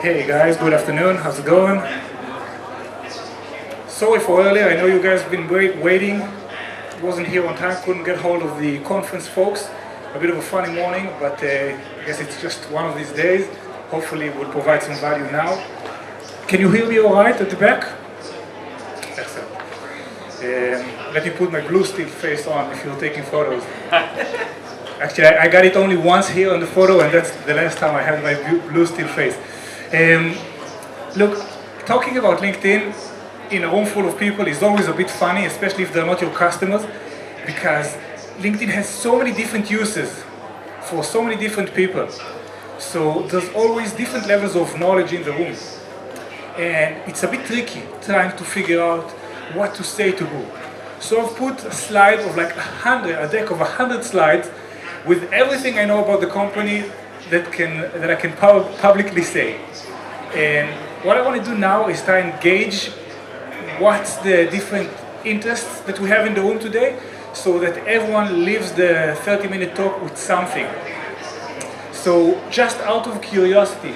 Hey guys, good afternoon. How's it going? Sorry for earlier. I know you guys have been waiting. Wasn't here on time. Couldn't get hold of the conference folks. A bit of a funny morning, but I guess it's just one of these days. Hopefully, we'll provide some value now. Can you hear me all right at the back? Excellent. Let me put my blue still face on if you're taking photos. Actually, I got it only once here on the photo, and that's the last time I had my blue still face. Look, talking about LinkedIn in a room full of people is always a bit funny, especially if they're not your customers, because LinkedIn has so many different uses for so many different people. So there's always different levels of knowledge in the room. And it's a bit tricky trying to figure out what to say to who. So I've put a slide of like a deck of 100 slides with everything I know about the company that I can publicly say. And what I want to do now is try and gauge what's the different interests that we have in the room today, so that everyone leaves the 30-minute talk with something. So just out of curiosity,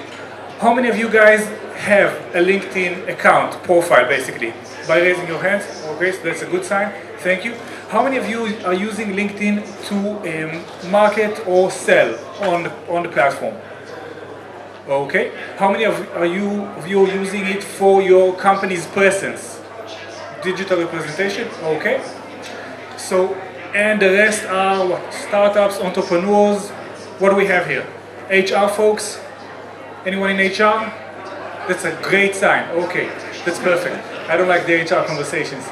how many of you guys have a LinkedIn account, profile basically? By raising your hands. Okay, so that's a good sign. Thank you. How many of you are using LinkedIn to market or sell on the platform? Okay. How many of you are using it for your company's presence? Digital representation? Okay. So, and the rest are what? Startups, entrepreneurs. What do we have here? HR folks? Anyone in HR? That's a great sign. Okay, that's perfect. I don't like the HR conversations.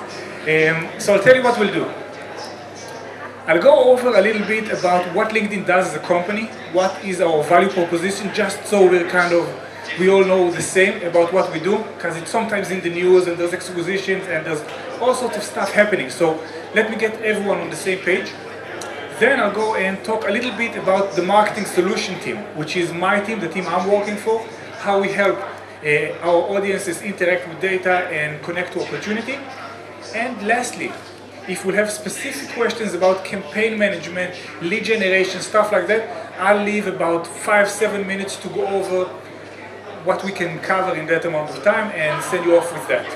So I'll tell you what we'll do. I'll go over a little bit about what LinkedIn does as a company, what is our value proposition, just so we all know the same about what we do, because it's sometimes in the news and there's acquisitions and there's all sorts of stuff happening. So let me get everyone on the same page. Then I'll go and talk a little bit about the marketing solution team, which is my team, the team I'm working for, how we help our audiences interact with data and connect to opportunity. And lastly, if we have specific questions about campaign management, lead generation, stuff like that, I'll leave about 5-7 minutes to go over what we can cover in that amount of time and send you off with that.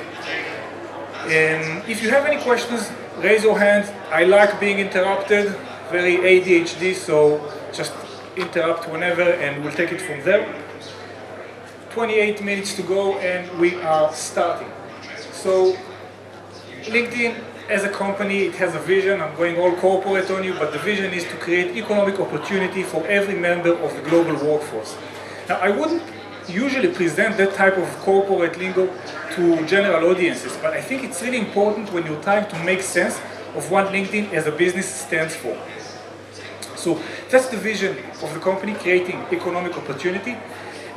If you have any questions, raise your hand. I like being interrupted, very ADHD, so just interrupt whenever and we'll take it from there. 28 minutes to go and we are starting. So LinkedIn as a company, it has a vision. I'm going all corporate on you, but the vision is to create economic opportunity for every member of the global workforce. Now, I wouldn't usually present that type of corporate lingo to general audiences, but I think it's really important when you're trying to make sense of what LinkedIn as a business stands for. So that's the vision of the company, creating economic opportunity.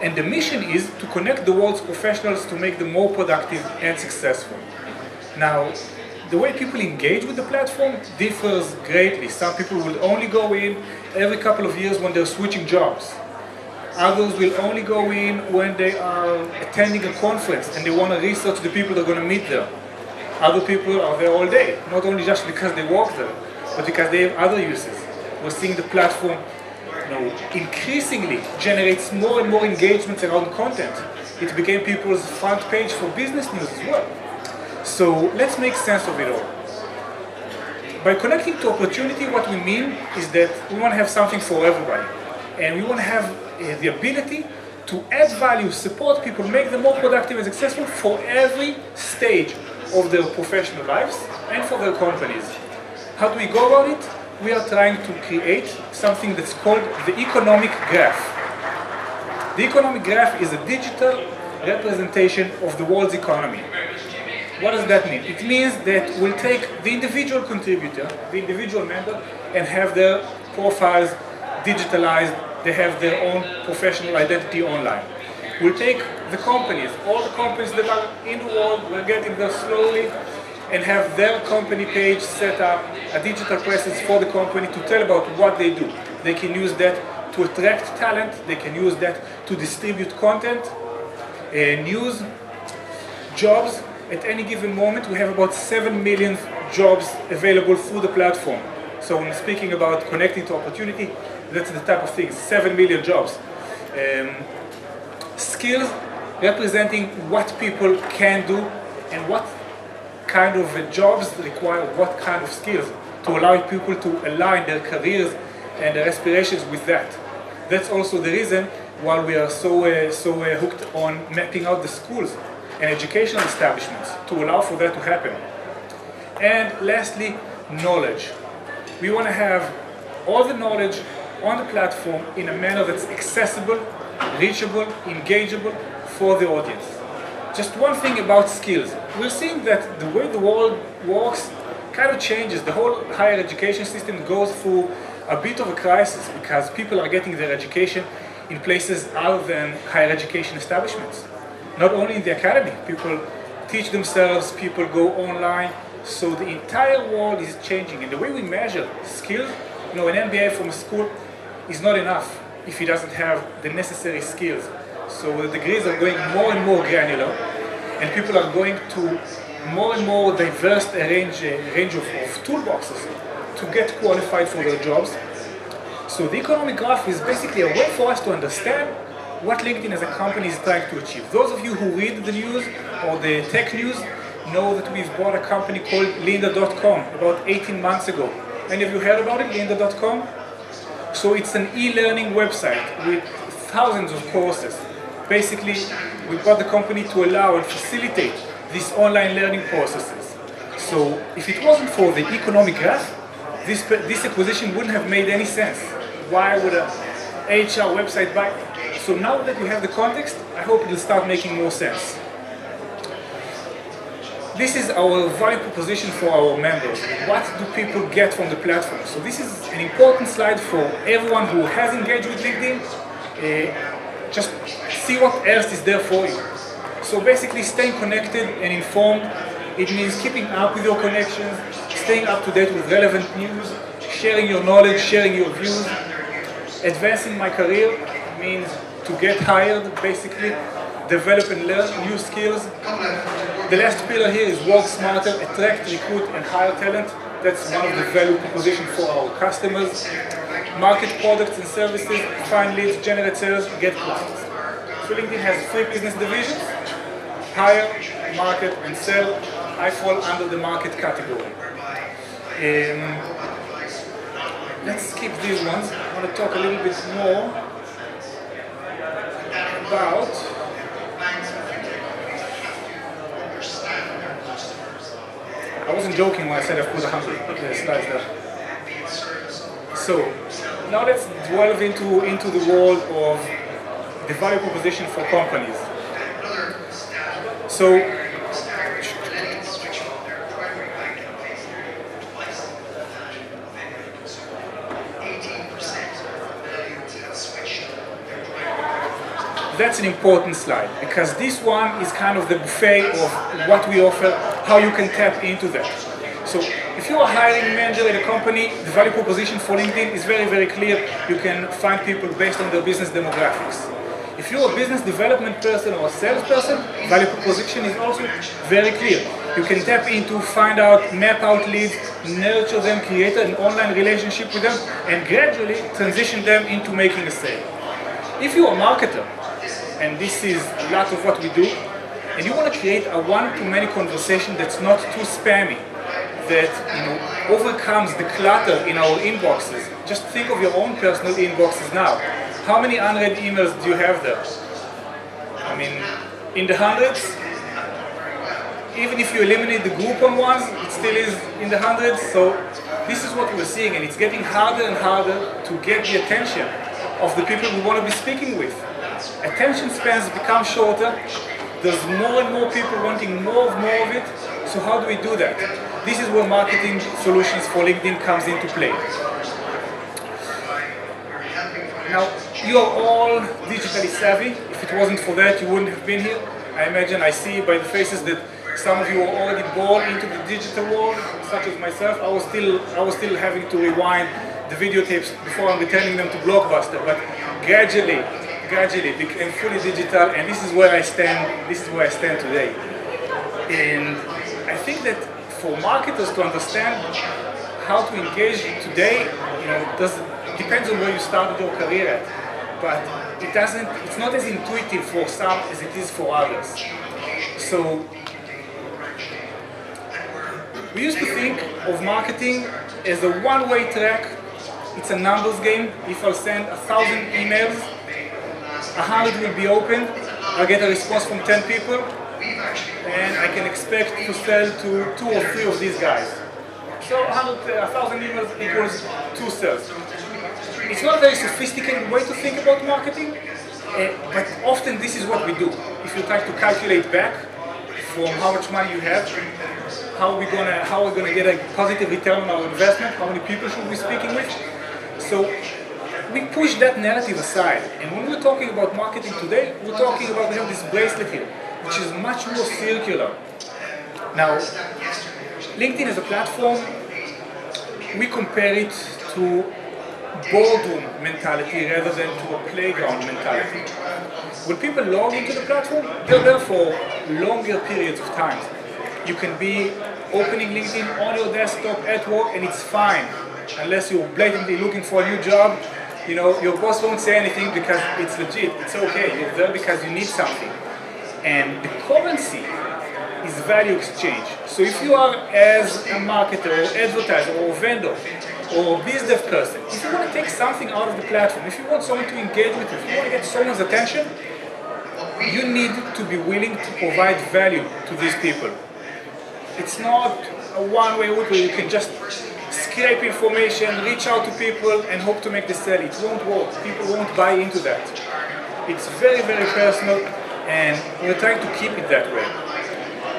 And the mission is to connect the world's professionals to make them more productive and successful. Now, the way people engage with the platform differs greatly. Some people will only go in every couple of years when they're switching jobs. Others will only go in when they are attending a conference and they want to research the people they're going to meet there. Other people are there all day, not only just because they work there, but because they have other uses. We're seeing the platform increasingly generates more and more engagements around content. It became people's front page for business news as well. So let's make sense of it all. By connecting to opportunity, what we mean is that we want to have something for everybody. And we want to have the ability to add value, support people, make them more productive and successful for every stage of their professional lives and for their companies. How do we go about it? We are trying to create something that's called the economic graph. The economic graph is a digital representation of the world's economy. What does that mean? It means that we'll take the individual contributor, the individual member, and have their profiles digitalized. They have their own professional identity online. We'll take the companies, all the companies that are in the world, we're getting there slowly, and have their company page set up, a digital presence for the company to tell about what they do. They can use that to attract talent, they can use that to distribute content, news, jobs. At any given moment, we have about 7 million jobs available through the platform. So when speaking about connecting to opportunity, that's the type of thing, 7 million jobs. skills representing what people can do and what kind of jobs require what kind of skills to allow people to align their careers and their aspirations with that. That's also the reason why we are so hooked on mapping out the schools and educational establishments to allow for that to happen. And lastly, knowledge. We want to have all the knowledge on the platform in a manner that's accessible, reachable, engageable for the audience. Just one thing about skills. We're seeing that the way the world works kind of changes. The whole higher education system goes through a bit of a crisis because people are getting their education in places other than higher education establishments. Not only in the academy, people teach themselves, people go online, so the entire world is changing. And the way we measure skills, an MBA from a school is not enough if he doesn't have the necessary skills. So the degrees are going more and more granular, and people are going to more and more diverse range of toolboxes to get qualified for their jobs. So the economic graph is basically a way for us to understand what LinkedIn as a company is trying to achieve. Those of you who read the news or the tech news know that we've bought a company called Lynda.com about 18 months ago. Any of you heard about it, Lynda.com? So it's an e-learning website with thousands of courses. Basically, we bought the company to allow and facilitate these online learning processes. So if it wasn't for the economic graph, this acquisition wouldn't have made any sense. Why would a HR website buy? So now that you have the context, I hope it will start making more sense. This is our value proposition for our members. What do people get from the platform? So this is an important slide for everyone who has engaged with LinkedIn. Just see what else is there for you. So basically staying connected and informed, it means keeping up with your connections, staying up to date with relevant news, sharing your knowledge, sharing your views. Advancing my career means to get hired, basically, develop and learn new skills. The last pillar here is work smarter, attract, recruit, and hire talent. That's one of the value propositions for our customers. Market products and services, find leads, generate sales, get clients. So LinkedIn has 3 business divisions: hire, market, and sell. I fall under the market category. Let's skip these ones. I want to talk a little bit more about I wasn't joking when I said I've put 100 slides there. So now let's delve into the world of the value proposition for companies. So that's an important slide because this one is kind of the buffet of what we offer, how you can tap into that. So if you're a hiring manager at a company, the value proposition for LinkedIn is very, very clear. You can find people based on their business demographics. If you're a business development person or a salesperson, value proposition is also very clear. You can tap into, find out, map out leads, nurture them, create an online relationship with them, and gradually transition them into making a sale. If you're a marketer, and this is a lot of what we do, and you want to create a one-to-many conversation that's not too spammy, that overcomes the clutter in our inboxes. Just think of your own personal inboxes now. How many unread emails do you have there? I mean, in the hundreds. Even if you eliminate the Groupon ones, it still is in the hundreds. So this is what we're seeing, and it's getting harder and harder to get the attention of the people we want to be speaking with. Attention spans become shorter. There's more and more people wanting more of it. So how do we do that? This is where marketing solutions for LinkedIn comes into play. Now, you are all digitally savvy. If it wasn't for that, you wouldn't have been here. I imagine, I see by the faces that some of you are already born into the digital world, such as myself. I was still having to rewind the videotapes before I'm returning them to Blockbuster, but gradually became fully digital, and this is where I stand. This is where I stand today. And I think that for marketers to understand how to engage today, depends on where you started your career at. but it's not as intuitive for some as it is for others. So we used to think of marketing as a one-way track. It's a numbers game. If I'll send 1,000 emails, 100 will be opened. I'll get a response from 10 people, and I can expect to sell to 2 or 3 of these guys. So 1,000 emails equals 2 sales. It's not a very sophisticated way to think about marketing, but often this is what we do. If you try to calculate back from how much money you have, how we're gonna get a positive return on our investment, how many people should we be speaking with. So we push that narrative aside, and when we're talking about marketing today, we're talking about, we have this bracelet here, which is much more circular. Now, LinkedIn as a platform, we compare it to boardroom mentality rather than to a playground mentality. When people log into the platform, they're there for longer periods of time. You can be opening LinkedIn on your desktop at work, and it's fine, unless you're blatantly looking for a new job. You know, your boss won't say anything because it's legit, it's okay, you're there because you need something. And the currency is value exchange. So if you are, as a marketer or advertiser or vendor or business person, if you want to take something out of the platform, if you want someone to engage with you, if you want to get someone's attention, you need to be willing to provide value to these people. It's not a one-way route where you can just scrape information, reach out to people, and hope to make the sale. It won't work. People won't buy into that. It's very, very personal, and we're trying to keep it that way.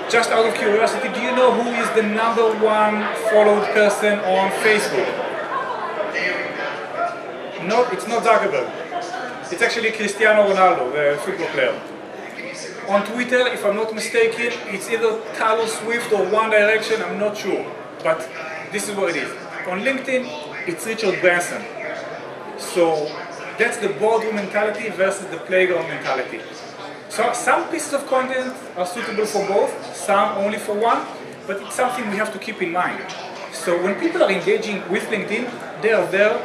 Just out of curiosity, do you know who is the #1 followed person on Facebook? No, it's not Zuckerberg. It's actually Cristiano Ronaldo, the football player. On Twitter, if I'm not mistaken, it's either Taylor Swift or One Direction, I'm not sure. But this is what it is. On LinkedIn, it's Richard Branson. So that's the boardroom mentality versus the playground mentality. So some pieces of content are suitable for both, some only for one, but it's something we have to keep in mind. So when people are engaging with LinkedIn, they are there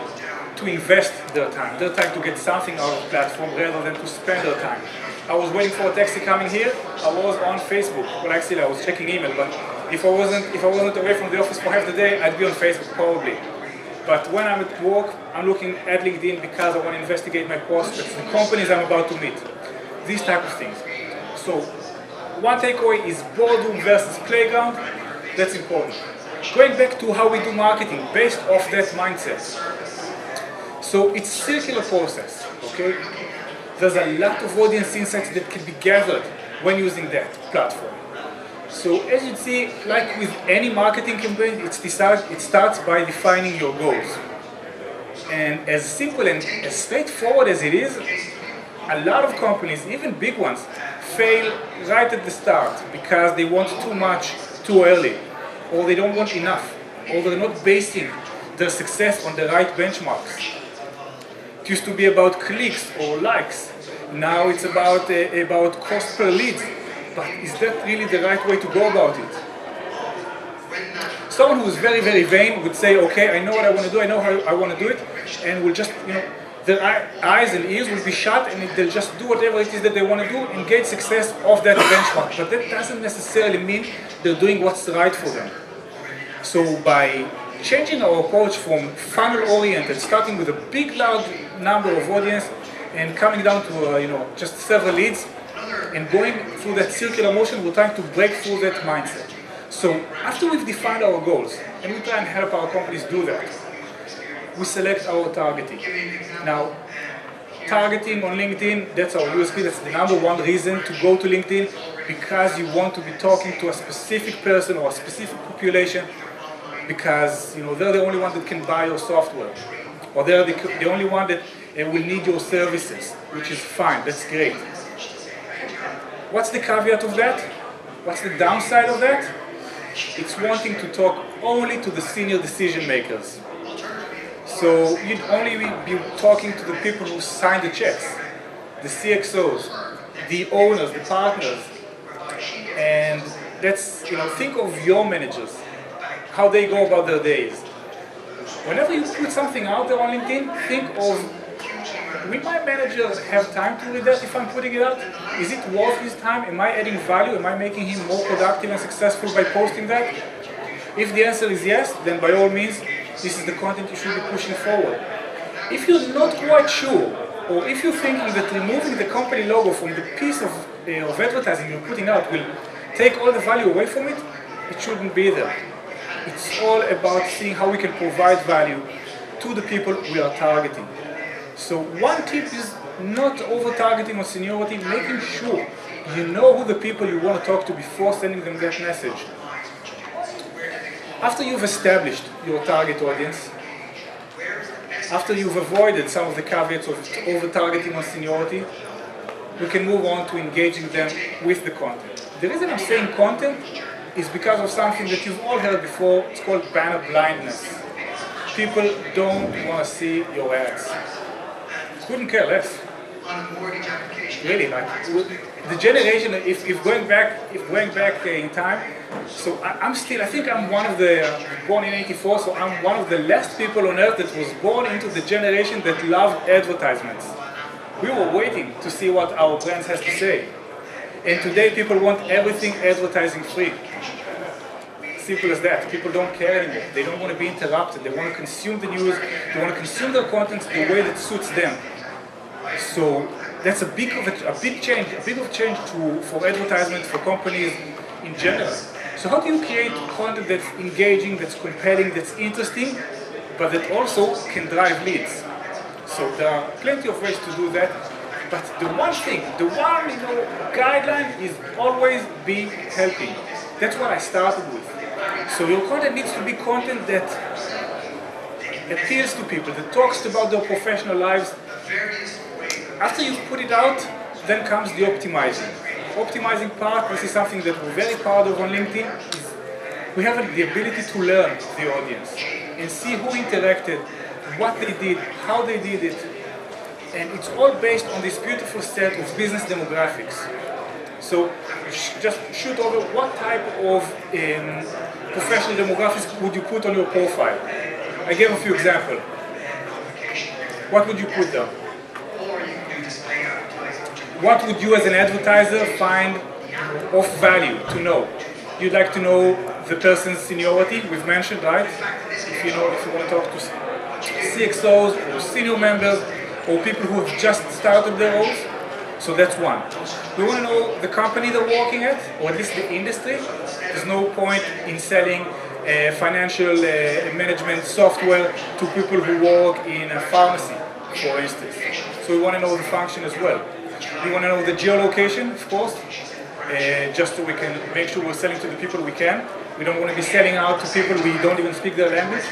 to invest their time. They're trying to get something out of the platform rather than to spend their time. I was waiting for a taxi coming here, I was on Facebook. Well, actually I was checking email, but if I wasn't away from the office for half the day, I'd be on Facebook probably. But when I'm at work, I'm looking at LinkedIn because I want to investigate my prospects, the companies I'm about to meet, these type of things. So one takeaway is boardroom versus playground. That's important. Going back to how we do marketing based off that mindset. So it's a circular process, okay? There's a lot of audience insights that can be gathered when using that platform. So as you see, like with any marketing campaign, it starts by defining your goals. And as simple and as straightforward as it is, a lot of companies, even big ones, fail right at the start because they want too much too early, or they don't want enough, or they're not basing their success on the right benchmarks. It used to be about clicks or likes. Now it's about cost per lead. But is that really the right way to go about it? Someone who is very, very vain would say, okay, I know what I want to do, I know how I want to do it, and will just, their eyes and ears will be shut and they'll just do whatever it is that they want to do and get success off that benchmark. But that doesn't necessarily mean they're doing what's right for them. So by changing our approach from funnel-oriented, starting with a big, large number of audience and coming down to just several leads, and going through that circular motion, we're trying to break through that mindset. So after we've defined our goals, and we try and help our companies do that, we select our targeting. Now, targeting on LinkedIn, that's our USP, that's the #1 reason to go to LinkedIn, because you want to be talking to a specific person or a specific population, because they're the only one that can buy your software, or they're the only one that will need your services, which is fine, that's great. What's the caveat of that? What's the downside of that? It's wanting to talk only to the senior decision makers. So you'd only be talking to the people who sign the checks, the CXOs, the owners, the partners. And that's, think of your managers, how they go about their days. Whenever you put something out there on LinkedIn, think of will my manager have time to read that if I'm putting it out? Is it worth his time? Am I adding value? Am I making him more productive and successful by posting that? If the answer is yes, then by all means, this is the content you should be pushing forward. If you're not quite sure, or if you're thinking that removing the company logo from the piece of advertising you're putting out will take all the value away from it, it shouldn't be there. It's all about seeing how we can provide value to the people we are targeting. So one tip is not over-targeting on seniority, making sure you know who the people you want to talk to before sending them that message. After you've established your target audience, after you've avoided some of the caveats of over-targeting on seniority, we can move on to engaging them with the content. The reason I'm saying content is because of something that you've all heard before. It's called banner blindness. People don't want to see your ads. Couldn't care less. Really, like the generation. If going back in time, so I think I'm one of the born in '84. So I'm one of the last people on earth that was born into the generation that loved advertisements. We were waiting to see what our brands has to say. And today people want everything advertising free. Simple as that. People don't care anymore. They don't want to be interrupted. They want to consume the news. They want to consume their content the way that suits them. So that's a big change for advertisement, for companies in general. So how do you create content that's engaging, that's compelling, that's interesting, but that also can drive leads? So there are plenty of ways to do that. But the one guideline is always be helping. That's what I started with. So your content needs to be content that appeals to people, that talks about their professional lives. After you've put it out, then comes the optimizing. Optimizing part, this is something that we're very proud of on LinkedIn. We have the ability to learn the audience and see who interacted, what they did, how they did it. And it's all based on this beautiful set of business demographics. So just shoot over what type of professional demographics would you put on your profile. I gave a few examples. What would you put there? What would you as an advertiser find of value to know? You'd like to know the person's seniority, we've mentioned, right? If you want to talk to CXOs or senior members or people who have just started their roles. So that's one. We want to know the company they're working at, or at least the industry. There's no point in selling financial management software to people who work in a pharmacy, for instance. So we want to know the function as well. We want to know the geolocation, of course, just so we can make sure we're selling to the people we can. We don't want to be selling out to people we don't even speak their language.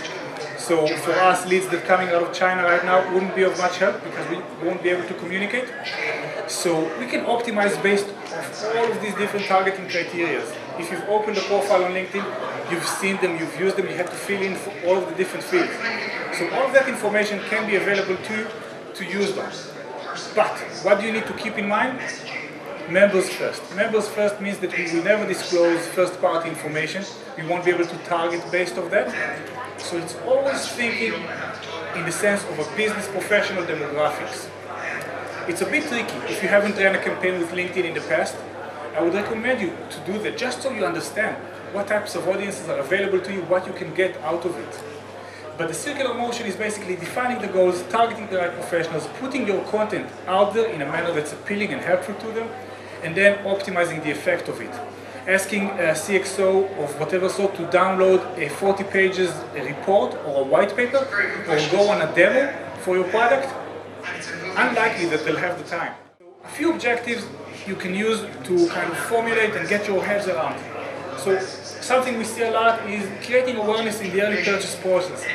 So for us, leads that are coming out of China right now wouldn't be of much help because we won't be able to communicate. So we can optimize based on all of these different targeting criteria. If you've opened a profile on LinkedIn, you've seen them, you've used them, you have to fill in for all of the different fields. So all of that information can be available to use them. But what do you need to keep in mind? Members first. Members first means that we will never disclose first-party information. We won't be able to target based off that. So it's always thinking in the sense of a business professional demographics. It's a bit tricky. If you haven't ran a campaign with LinkedIn in the past, I would recommend you to do that just so you understand what types of audiences are available to you, what you can get out of it. But the circular motion is basically defining the goals, targeting the right professionals, putting your content out there in a manner that's appealing and helpful to them, and then optimizing the effect of it. Asking a CXO of whatever sort to download a 40 pages report or a white paper or go on a demo for your product, unlikely that they'll have the time. A few objectives you can use to kind of formulate and get your heads around. So something we see a lot is creating awareness in the early purchase process.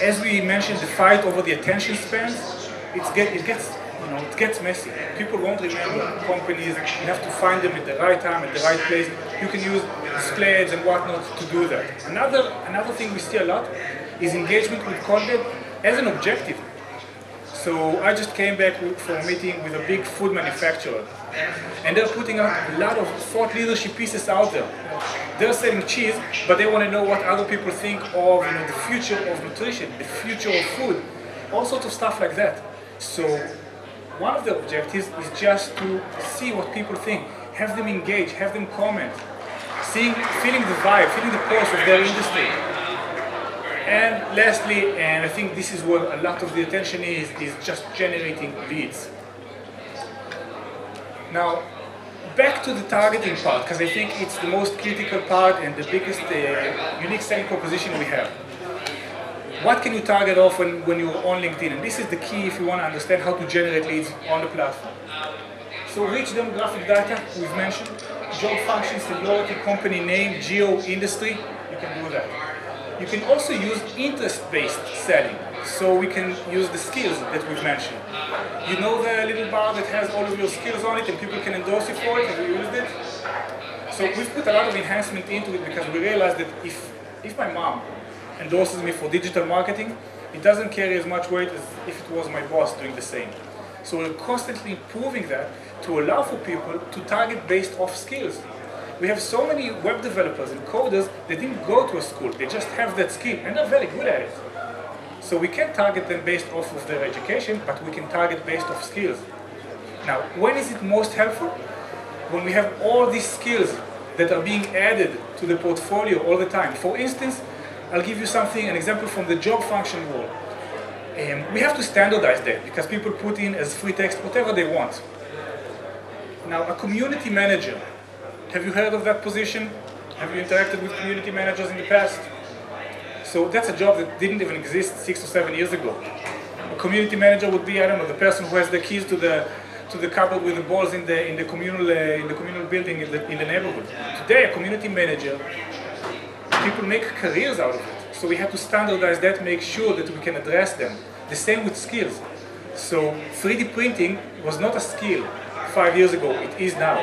As we mentioned, the fight over the attention spans, it gets messy. People won't remember companies. You have to find them at the right time, at the right place. You can use display ads and whatnot to do that. Another thing we see a lot is engagement with content as an objective. So I just came back from a meeting with a big food manufacturer, and they're putting out a lot of thought leadership pieces out there. They're selling cheese, but they want to know what other people think of the future of nutrition, the future of food. all sorts of stuff like that. So one of the objectives is just to see what people think, have them engage, have them comment, feeling the vibe, feeling the pulse of their industry. And lastly, and I think this is where a lot of the attention is just generating leads. Now, back to the targeting part, because I think it's the most critical part and the biggest unique selling proposition we have. What can you target off when you're on LinkedIn? And this is the key if you want to understand how to generate leads on the platform. So rich demographic data, we've mentioned, job function, seniority, company name, geo, industry, you can do that. You can also use interest-based selling. So we can use the skills that we've mentioned. You know the little bar that has all of your skills on it and people can endorse you for it? Have you used it? So we've put a lot of enhancement into it because we realized that if my mom endorses me for digital marketing, it doesn't carry as much weight as if it was my boss doing the same. So we're constantly improving that to allow for people to target based off skills. We have so many web developers and coders that didn't go to a school, they just have that skill and they're very good at it. So we can target them based off of their education, but we can target based off skills. Now, when is it most helpful? When we have all these skills that are being added to the portfolio all the time. For instance, I'll give you an example from the job function role. We have to standardize that because people put in as free text whatever they want. Now, a community manager. Have you heard of that position? Have you interacted with community managers in the past? So that's a job that didn't even exist 6 or 7 years ago. A community manager would be, I don't know, the person who has the keys to the cupboard with the balls in the communal building in the neighborhood. Today, a community manager, people make careers out of it. So we have to standardize that, make sure that we can address them. The same with skills. So 3D printing was not a skill 5 years ago, it is now.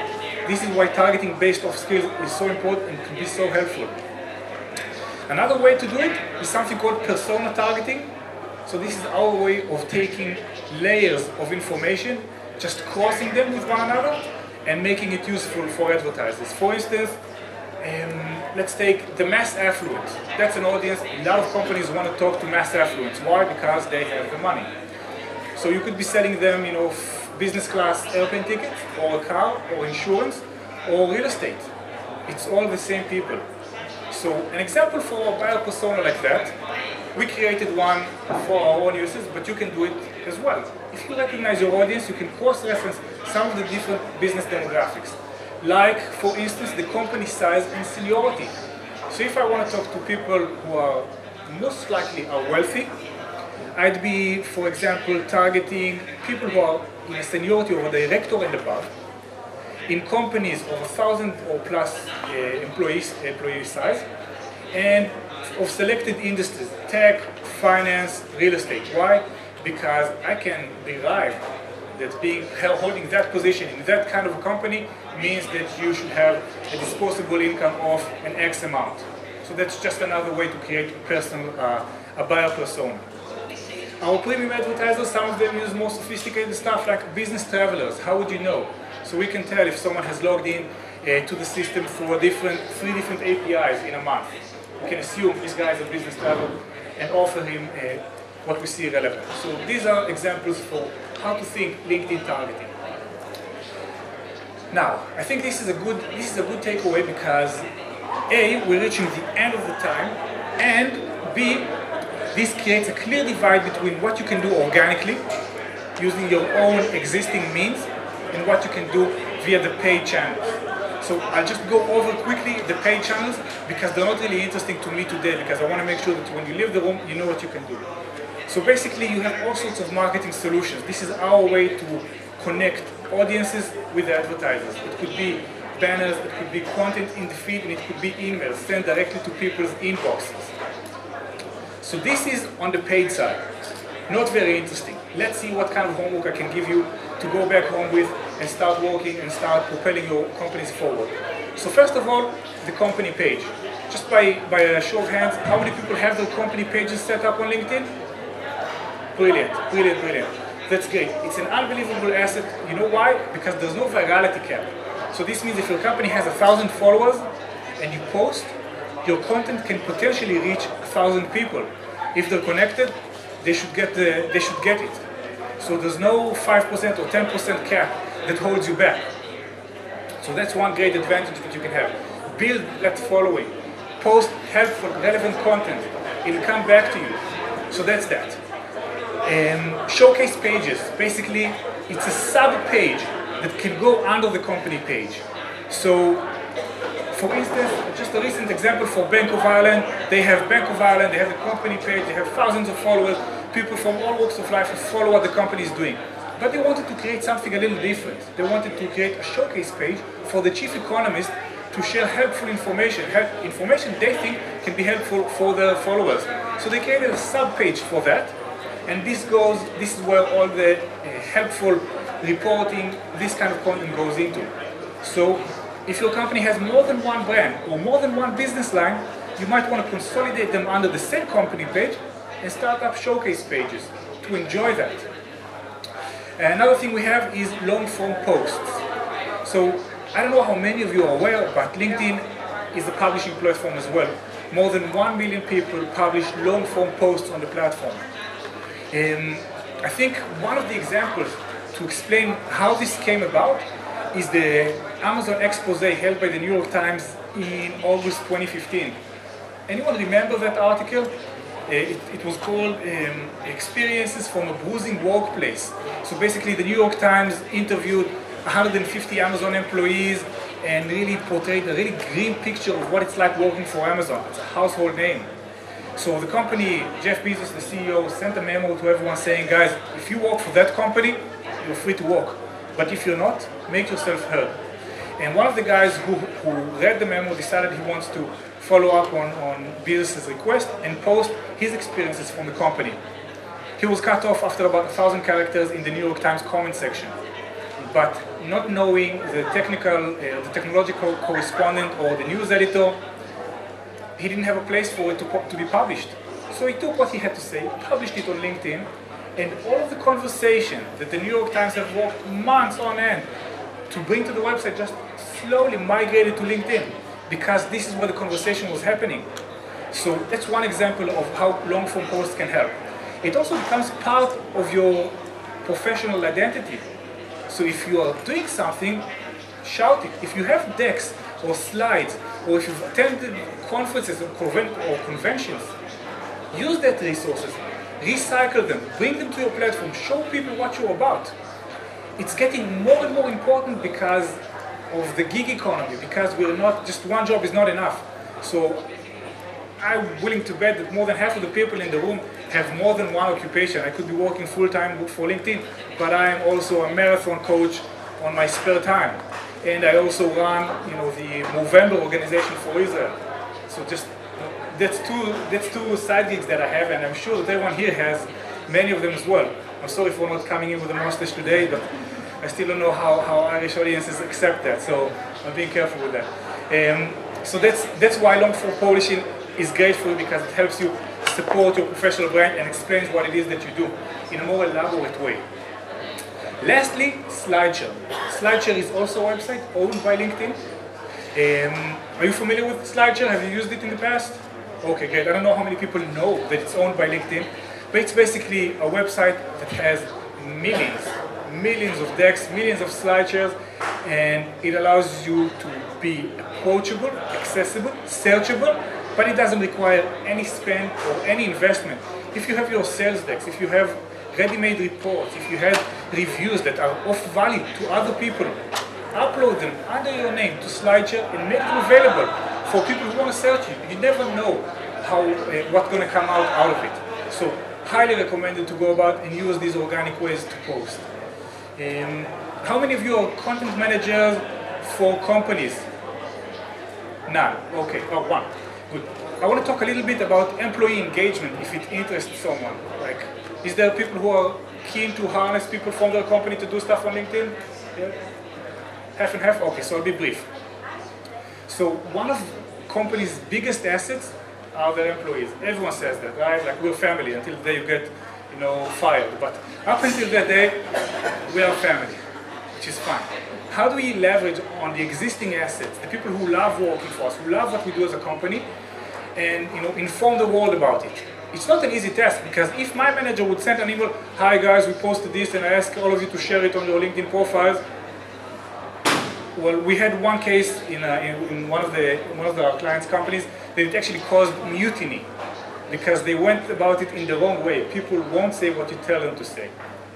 This is why targeting based off skills is so important and can be so helpful. Another way to do it is something called persona targeting. So this is our way of taking layers of information, just crossing them with one another and making it useful for advertisers. For instance, let's take the mass affluent. That's an audience. A lot of companies want to talk to mass affluents. Why? Because they have the money. So you could be selling them, business class airplane tickets, or a car, or insurance, or real estate. It's all the same people. So an example for a buyer persona like that, we created one for our own uses, but you can do it as well. If you recognize your audience, you can cross-reference some of the different business demographics. Like, for instance, the company size and seniority. So if I want to talk to people who are most likely are wealthy, I'd be, for example, targeting people who are in a seniority of a director and above, in companies of 1,000 or plus employee size, and of selected industries, tech, finance, real estate. Why? Because I can derive that holding that position in that kind of a company means that you should have a disposable income of an X amount. So that's just another way to create a buyer persona. Our premium advertisers, some of them use more sophisticated stuff like business travelers. How would you know? So we can tell if someone has logged in to the system through 3 different APIs in a month. We can assume this guy is a business traveler and offer him what we see relevant. So these are examples for how to think LinkedIn targeting. Now, I think this is a good takeaway because A, we're reaching the end of the time, and B, this creates a clear divide between what you can do organically, using your own existing means, and what you can do via the paid channels. So I'll just go over quickly the paid channels because they're not really interesting to me today because I want to make sure that when you leave the room, you know what you can do. So basically you have all sorts of marketing solutions. This is our way to connect audiences with the advertisers. It could be banners, it could be content in the feed, and it could be emails sent directly to people's inboxes. So this is on the paid side. Not very interesting. Let's see what kind of homework I can give you to go back home with and start working and start propelling your companies forward. So first of all, the company page. Just by a show of hands, how many people have their company pages set up on LinkedIn? Brilliant, brilliant, brilliant. That's great. It's an unbelievable asset. You know why? Because there's no virality cap. So this means if your company has 1,000 followers and you post, your content can potentially reach 1,000 people. If they're connected, they should get it. So there's no 5% or 10% cap that holds you back. So that's one great advantage that you can have. Build that following. Post helpful, relevant content. It'll come back to you. So that's that. Showcase pages. Basically, it's a sub-page that can go under the company page. So, for instance, just a recent example for Bank of Ireland, they have Bank of Ireland, they have the company page, they have thousands of followers, people from all walks of life who follow what the company is doing. But they wanted to create something a little different. They wanted to create a showcase page for the chief economist to share helpful information they think can be helpful for their followers. So they created a sub-page for that, and this is where all the helpful reporting, this kind of content goes into. So if your company has more than one brand or more than one business line, you might want to consolidate them under the same company page and start up showcase pages to enjoy that. Another thing we have is long-form posts. So I don't know how many of you are aware, but LinkedIn is a publishing platform as well. More than 1 million people publish long-form posts on the platform. I think one of the examples to explain how this came about is the Amazon expose held by the New York Times in August 2015. Anyone remember that article? It was called Experiences from a Bruising Workplace. So basically the New York Times interviewed 150 Amazon employees and really portrayed a really grim picture of what it's like working for Amazon. It's a household name. So the company, Jeff Bezos, the CEO, sent a memo to everyone saying, guys, if you work for that company, you're free to work. But if you're not, make yourself heard. And one of the guys who read the memo decided he wants to follow up on Bezos' request and post his experiences from the company. He was cut off after about 1,000 characters in the New York Times comment section. But not knowing the technological correspondent or the news editor, he didn't have a place for it to be published. So he took what he had to say, published it on LinkedIn, and all of the conversation that the New York Times have worked months on end to bring to the website just slowly migrated to LinkedIn, because this is where the conversation was happening. So that's one example of how long-form posts can help. It also becomes part of your professional identity. So if you are doing something, shout it. If you have decks or slides, or if you've attended conferences or conventions, use that resources, recycle them, bring them to your platform, show people what you're about. It's getting more and more important because of the gig economy, because we're not, just one job is not enough. So I'm willing to bet that more than half of the people in the room have more than one occupation. I could be working full-time for LinkedIn, but I am also a marathon coach on my spare time. And I also run, the Movember organization for Israel. So just, that's two side gigs that I have, and I'm sure that everyone here has many of them as well. I'm sorry for not coming in with a mustache today, but I still don't know how Irish audiences accept that, so I'm being careful with that. So that's why long-form publishing is great for you, because it helps you support your professional brand and explains what it is that you do in a more elaborate way. Lastly, SlideShare. SlideShare is also a website owned by LinkedIn. Are you familiar with SlideShare? Have you used it in the past? Okay, great. I don't know how many people know that it's owned by LinkedIn, but it's basically a website that has millions of decks, millions of SlideShares, and it allows you to be approachable, accessible, searchable, but it doesn't require any spend or any investment. If you have your sales decks, if you have ready-made reports, if you have reviews that are of value to other people, upload them under your name to SlideShare and make them available for people who want to search you. You never know what's going to come out of it. So highly recommended to go about and use these organic ways to post. How many of you are content managers for companies? None. Okay. Oh, one. Good. I want to talk a little bit about employee engagement if it interests someone. Like, is there people who are keen to harness people from their company to do stuff on LinkedIn? Yeah? Half and half? Okay, so I'll be brief. So one of companies' biggest assets are their employees. Everyone says that, right? Like, we're family until the day you get, fired. But up until that day, we are family, which is fine. How do we leverage on the existing assets, the people who love working for us, who love what we do as a company, and inform the world about it? it's not an easy task, because if my manager would send an email, hi guys, we posted this and I ask all of you to share it on your LinkedIn profiles. Well, we had one case in one of our clients' companies that it actually caused mutiny, because they went about it in the wrong way. People won't say what you tell them to say.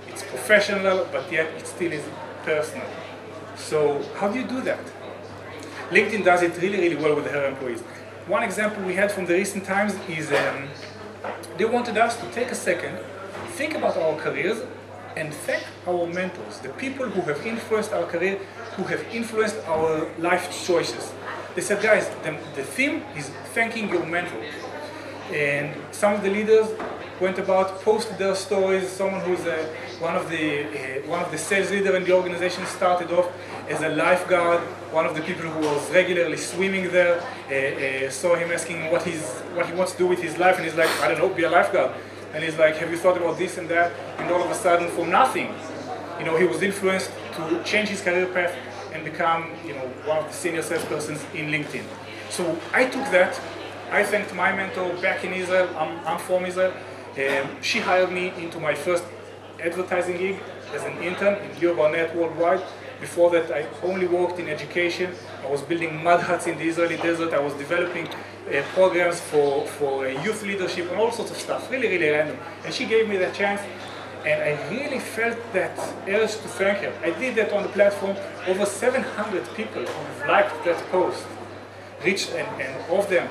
It's professional, but yet it still is personal. So how do you do that? LinkedIn does it really, really well with their employees. One example we had from the recent times is they wanted us to take a second, think about our careers, and thank our mentors, the people who have influenced our career, who have influenced our life choices. They said, guys, the theme is thanking your mentor. And some of the leaders went about, posted their stories. Someone who's one of the sales leader in the organization started off as a lifeguard. One of the people who was regularly swimming there saw him asking what he wants to do with his life, and he's like, I don't know, be a lifeguard. And he's like, have you thought about this and that? And all of a sudden, from nothing, he was influenced to change his career path and become, one of the senior salespersons in LinkedIn. So I took that. I thanked my mentor back in Israel. I'm from Israel. She hired me into my first advertising gig as an intern in Geo Barnett Worldwide. Before that, I only worked in education. I was building mud huts in the Israeli desert. I was developing programs for youth leadership and all sorts of stuff, really, really random. And she gave me that chance, and I really felt that urge to thank her. I did that on the platform. Over 700 people have liked that post, and of them,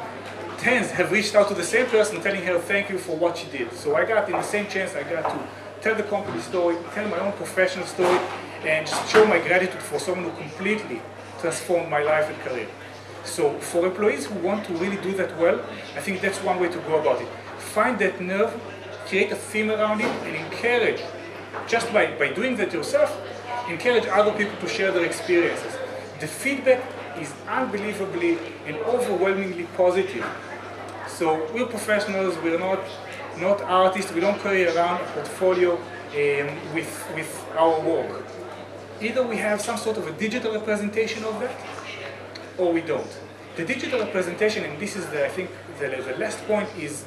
tens have reached out to the same person telling her thank you for what she did. So I got, in the same chance, I got to tell the company story, tell my own professional story, and just show my gratitude for someone who completely transformed my life and career. So for employees who want to really do that well, I think that's one way to go about it. Find that nerve, create a theme around it, and encourage, just by doing that yourself, encourage other people to share their experiences. The feedback is unbelievably and overwhelmingly positive. So we're professionals, we're not artists, we don't carry around a portfolio with our work. Either we have some sort of a digital representation of that, or we don't. The digital representation, and this is I think the last point, is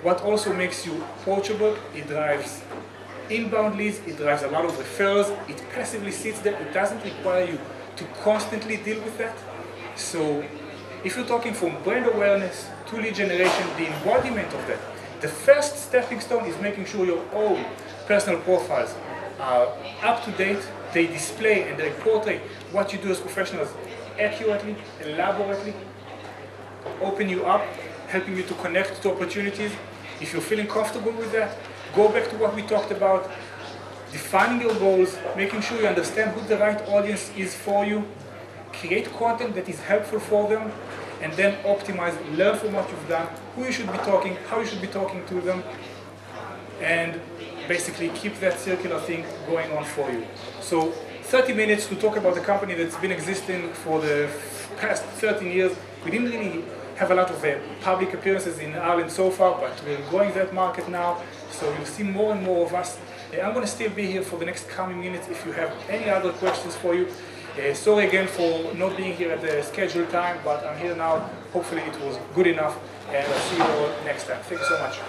what also makes you approachable. It drives inbound leads, it drives a lot of referrals, it passively sits there, it doesn't require you to constantly deal with that. So if you're talking from brand awareness to lead generation, the embodiment of that, the first stepping stone is making sure your own personal profiles are up to date, they display and they portray what you do as professionals accurately, elaborately, open you up, helping you to connect to opportunities. If you're feeling comfortable with that, go back to what we talked about, defining your goals, making sure you understand who the right audience is for you, create content that is helpful for them, and then optimize, learn from what you've done, who you should be talking, how you should be talking to them, and basically keep that circular thing going on for you. So 30 minutes to talk about a company that's been existing for the past 13 years. We didn't really have a lot of public appearances in Ireland so far, but we're growing that market now, so you'll see more and more of us. I'm going to still be here for the next coming minutes if you have any other questions for you. Sorry again for not being here at the scheduled time, but I'm here now. Hopefully it was good enough, and I'll see you all next time. Thank you so much.